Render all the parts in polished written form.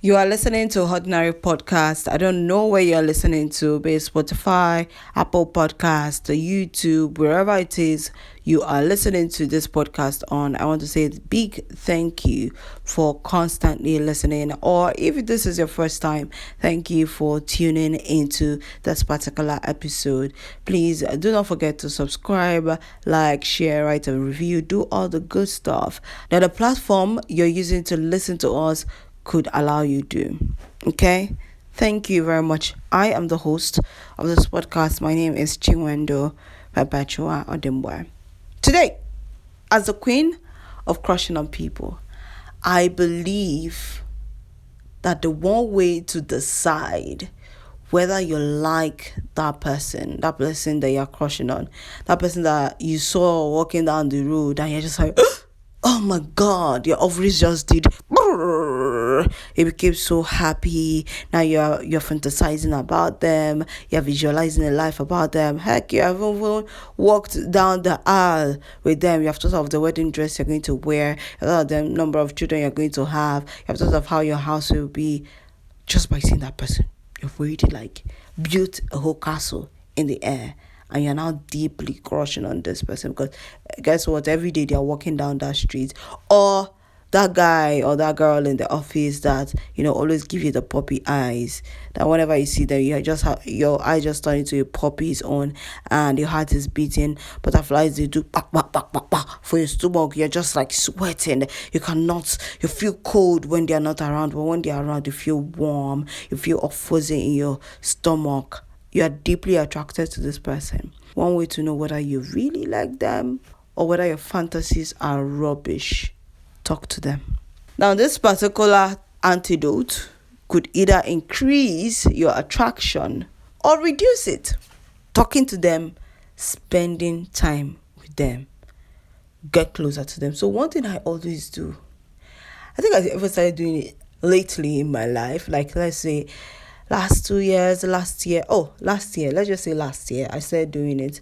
You are listening to Ordinary Podcast. I don't know where you're listening to, be it Spotify, Apple Podcast, YouTube, wherever it is you are listening to this podcast on. I want to say a big thank you for constantly listening. Or if this is your first time, thank you for tuning into this particular episode. Please do not forget to subscribe, like, share, write a review, do all the good stuff that the platform you're using to listen to us could allow you to. Okay, thank you very much. I am the host of this podcast. My name is Chinwendu Perpetua Odimboy. Today, as the queen of crushing on people, I believe that the one way to decide whether you like that person that you're crushing on, that person that you saw walking down the road and you're just like, oh my God, your ovaries just did. It became so happy. Now you're fantasizing about them. You're visualizing a life about them. Heck, you have even walked down the aisle with them. You have thought of the wedding dress you're going to wear. You have thought of the number of children you're going to have. You have thought of how your house will be just by seeing that person. You've already built a whole castle in the air. And you're now deeply crushing on this person because guess what? Every day they're walking down that street, or that guy or that girl in the office that always give you the puppy eyes. That whenever you see them, you just have your eye just turn into a puppy's own, and your heart is beating. Butterflies they do back for your stomach. You're just sweating. You feel cold when they're not around, but when they're around, you feel warm. You feel a fuzzy in your stomach. You are deeply attracted to this person. One way to know whether you really like them or whether your fantasies are rubbish, talk to them. Now, this particular antidote could either increase your attraction or reduce it. Talking to them, spending time with them, get closer to them. So one thing I always do, I think I ever started doing it lately in my life, let's say last year, let's just say last year, I started doing it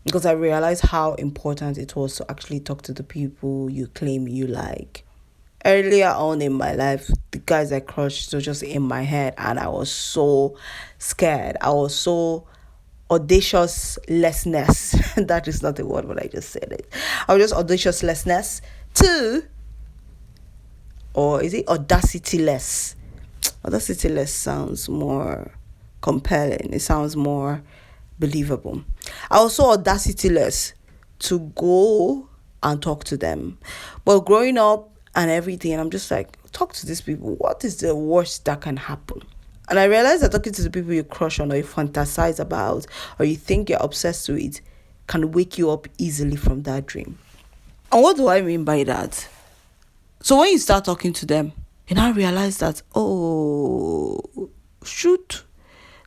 because I realized how important it was to actually talk to the people you claim you like. Earlier on in my life, the guys I crushed were just in my head, and I was so scared. I was so audacious-lessness. That is not the word, but I just said it. I was just audacious-lessness or is it audacity-less? Audacity-less sounds more compelling. It sounds more believable. I was so audacity-less to go and talk to them. But growing up and everything, I'm just talk to these people. What is the worst that can happen? And I realized that talking to the people you crush on or you fantasize about or you think you're obsessed with can wake you up easily from that dream. And what do I mean by that? So when you start talking to them, you now realize that, shoot,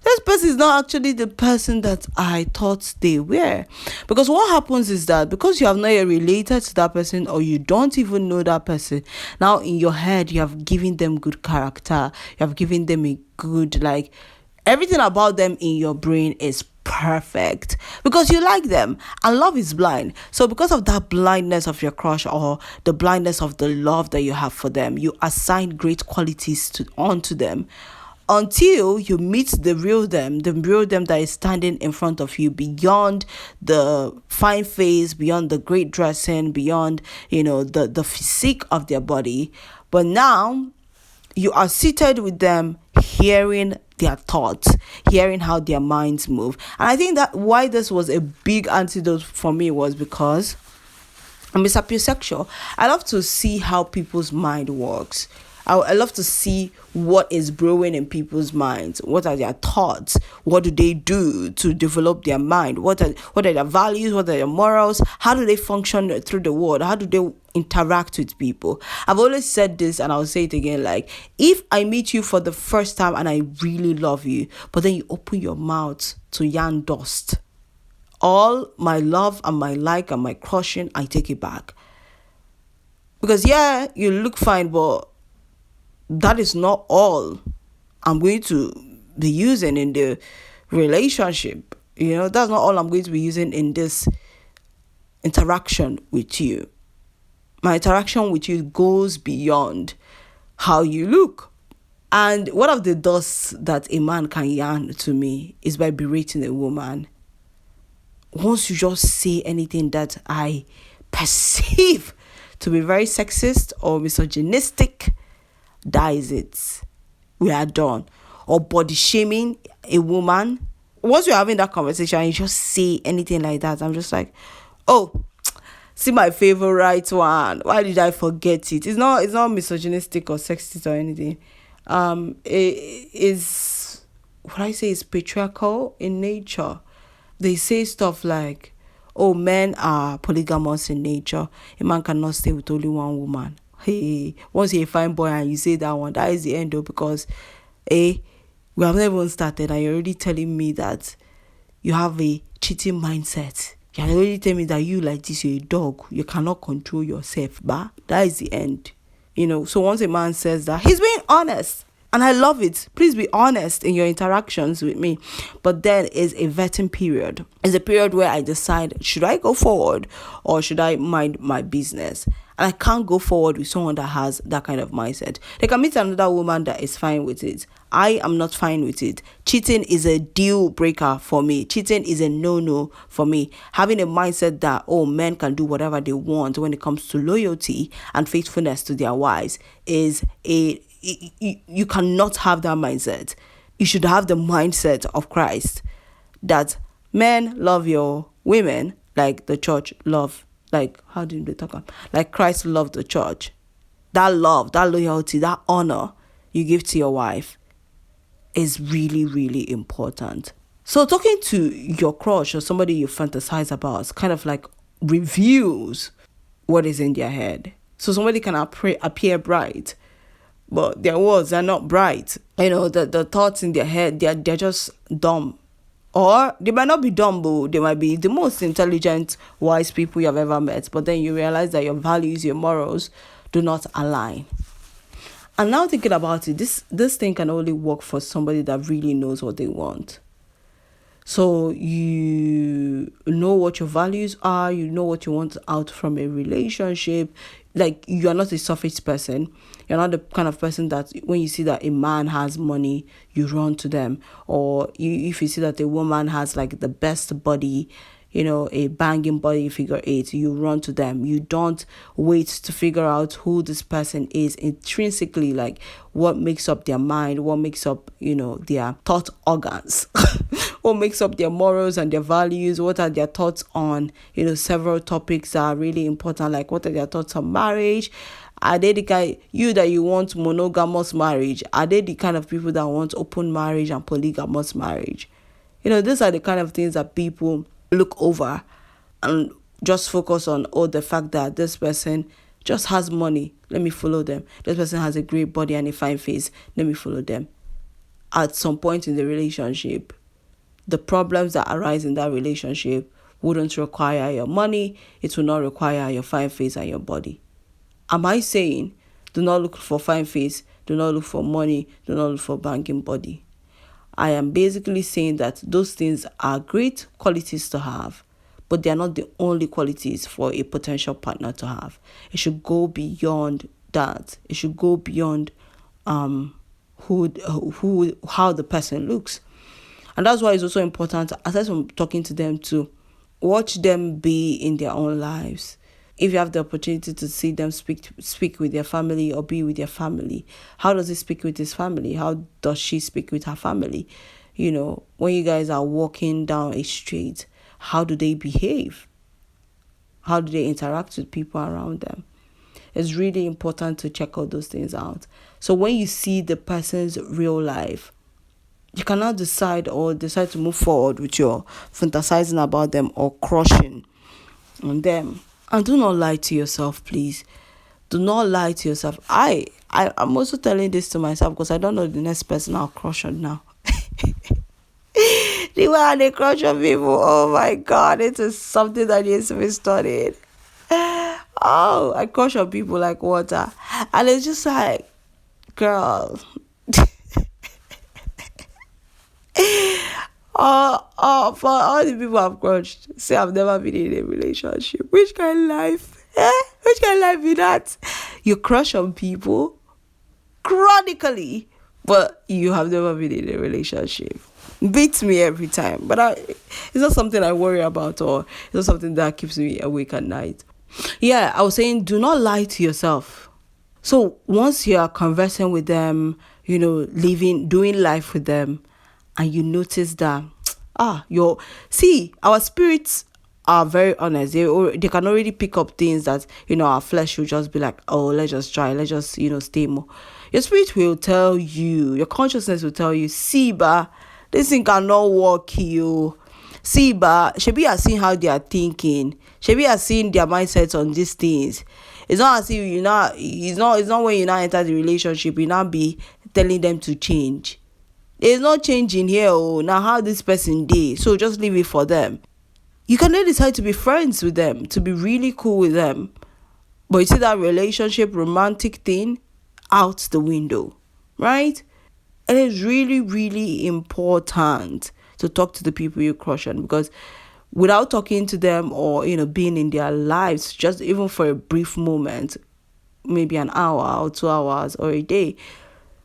this person is not actually the person that I thought they were. Because what happens is that because you have not yet related to that person or you don't even know that person, now in your head you have given them good character, you have given them a good, everything about them in your brain is perfect because you like them, and love is blind. So because of that blindness of your crush or the blindness of the love that you have for them, you assign great qualities onto them until you meet the real them that is standing in front of you, beyond the fine face, beyond the great dressing, beyond the physique of their body. But now you are seated with them, hearing their thoughts, hearing how their minds move. And I think that why this was a big antidote for me was because I'm a sapiosexual. I love to see how people's mind works. I love to see what is brewing in people's minds. What are their thoughts? What do they do to develop their mind? What are their values? What are their morals? How do they function through the world? How do they interact with people? I've always said this, and I'll say it again. If I meet you for the first time and I really love you, but then you open your mouth to yarn dust, all my love and my like and my crushing, I take it back. Because you look fine, but that is not all I'm going to be using in the relationship. That's not all I'm going to be using in this interaction with you. My interaction with you goes beyond how you look. And one of the dosts that a man can yarn to me is by berating a woman. Once you just say anything that I perceive to be very sexist or misogynistic, that is it. We are done. Or body shaming a woman. Once you're having that conversation and you just say anything like that, I'm just like, oh, see my favorite one. Why did I forget it? It's not misogynistic or sexist or anything. It is, what I say is patriarchal in nature. They say stuff like, oh, men are polygamous in nature. A man cannot stay with only one woman. Hey, once you're a fine boy and you say that one, that is the end though, because we have never even started and you're already telling me that you have a cheating mindset. You're already telling me that you like this, you're a dog. You cannot control yourself, but that is the end. So once a man says that, he's being honest. And I love it. Please be honest in your interactions with me. But then is a vetting period. It's a period where I decide, should I go forward or should I mind my business? And I can't go forward with someone that has that kind of mindset. They can meet another woman that is fine with it. I am not fine with it. Cheating is a deal breaker for me. Cheating is a no-no for me. Having a mindset that, oh, men can do whatever they want when it comes to loyalty and faithfulness to their wives is you cannot have that mindset. You should have the mindset of Christ, that men love your women like the church love, like, how do they talk about? Like Christ loved the church. That love, that loyalty, that honor you give to your wife is really, really important. So talking to your crush or somebody you fantasize about kind of like reveals what is in their head. So somebody can appear bright, but their words are not bright. The thoughts in their head, they're just dumb. Or they might not be dumb, but they might be the most intelligent, wise people you have ever met. But then you realize that your values, your morals do not align. And now thinking about it, this thing can only work for somebody that really knows what they want. So you know what your values are, you know what you want out from a relationship. Like, you are not a surface person. You're not the kind of person that when you see that a man has money, you run to them. Or if you see that a woman has like the best body, a banging body, figure 8, you run to them. You don't wait to figure out who this person is intrinsically, like what makes up their mind, what makes up, their thought organs, what makes up their morals and their values, what are their thoughts on, several topics that are really important, like what are their thoughts on marriage. Are they the guy, that you want monogamous marriage? Are they the kind of people that want open marriage and polygamous marriage? These are the kind of things that people look over and just focus on, the fact that this person just has money, let me follow them. This person has a great body and a fine face, let me follow them. At some point in the relationship, the problems that arise in that relationship wouldn't require your money, it will not require your fine face and your body. Am I saying do not look for fine face, do not look for money, do not look for banging body? I am basically saying that those things are great qualities to have, but they are not the only qualities for a potential partner to have. It should go beyond that. It should go beyond how the person looks. And that's why it's also important, aside from talking to them, to watch them be in their own lives. If you have the opportunity to see them speak with their family or be with their family, how does he speak with his family? How does she speak with her family? When you guys are walking down a street, how do they behave? How do they interact with people around them? It's really important to check all those things out. So when you see the person's real life, you cannot decide to move forward with your fantasizing about them or crushing on them. And do not lie to yourself, please. Do not lie to yourself. I'm also telling this to myself because I don't know the next person I'll crush on now. The way they crush on people, oh my God, it is something that needs to be studied. Oh, I crush on people like water. And it's just like, girl. For all the people I've crushed, say I've never been in a relationship. Which kind of life? Which kind of life is that? You crush on people chronically, but you have never been in a relationship. Beats me every time, but it's not something I worry about, or it's not something that keeps me awake at night. Yeah, I was saying, do not lie to yourself. So once you are conversing with them, living, doing life with them, and you notice that, our spirits are very honest. They can already pick up things that, our flesh will just be like, oh, let's just try, let's just, stay more. Your spirit will tell you, your consciousness will tell you, see, ba, this thing cannot work, you. See, ba, Shebi are seeing how they are thinking. Shebi are seeing their mindsets on these things. It's not as if it's not when you now enter the relationship, you now be telling them to change. There's no change in here, oh, now how this person did. So just leave it for them. You can then decide to be friends with them, to be really cool with them. But you see that relationship, romantic thing, out the window, right? And it's really, really important to talk to the people you crush on, because without talking to them or, being in their lives, just even for a brief moment, maybe an hour or 2 hours or a day,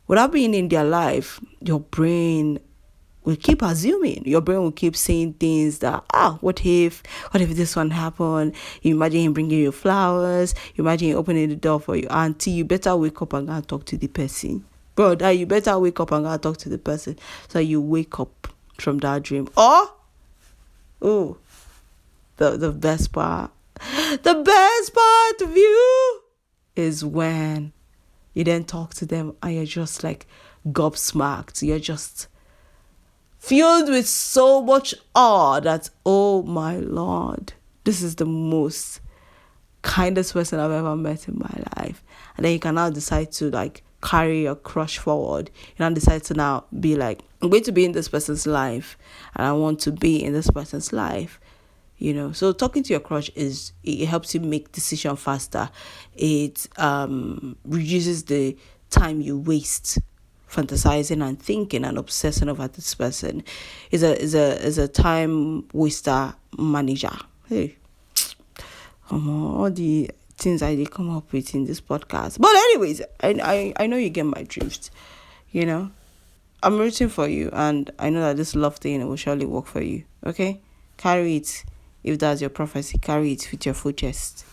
without being in their life, your brain will keep assuming. Your brain will keep saying things that, what if this one happened? You imagine him bringing you flowers. You imagine him opening the door for you. Auntie, you better wake up and go and talk to the person. Brother, you better wake up and go and talk to the person. So you wake up from that dream. Or, the best part. The best part of you is when you then talk to them and you're just like gobsmacked. You're just filled with so much awe that, oh my Lord, this is the most kindest person I've ever met in my life. And then you can now decide to like carry your crush forward. You now decide to now be like, I'm going to be in this person's life and I want to be in this person's life. So talking to your crush it helps you make decision faster. It reduces the time you waste fantasizing and thinking and obsessing over this person. Is a time waster manager. Hey, all the things I did come up with in this podcast. But anyways, I know you get my drift. I'm rooting for you, and I know that this love thing will surely work for you. Okay, carry it. If that's your prophecy, carry it with your full chest.